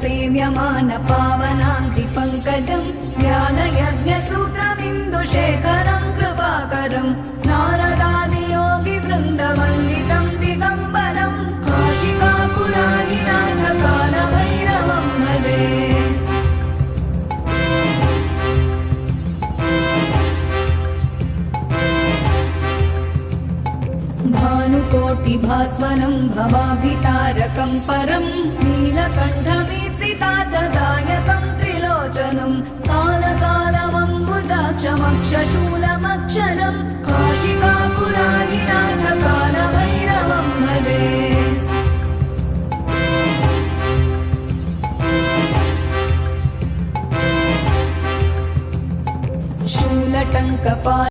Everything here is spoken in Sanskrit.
सेव्यमान पावनाङ्घ्रिपङ्कजं ज्ञानयज्ञसूत्रमिन्दुशेखरं कृपाकरं नारदादियोगिवृन्दवन्दितं दिगम्बरं काशिकापुराधिनाथ कालभैरवं भजे। भानुकोटिभास्वरं भवाब्धितारकं परं नीलकण्ठमीप्सितार्थदायकं त्रिलोचनं कालकालमम्बुजाक्षमक्षशूलमक्षरं काशिकापुराधिनाथ कालभैरवं भजे। शूलटङ्कपाल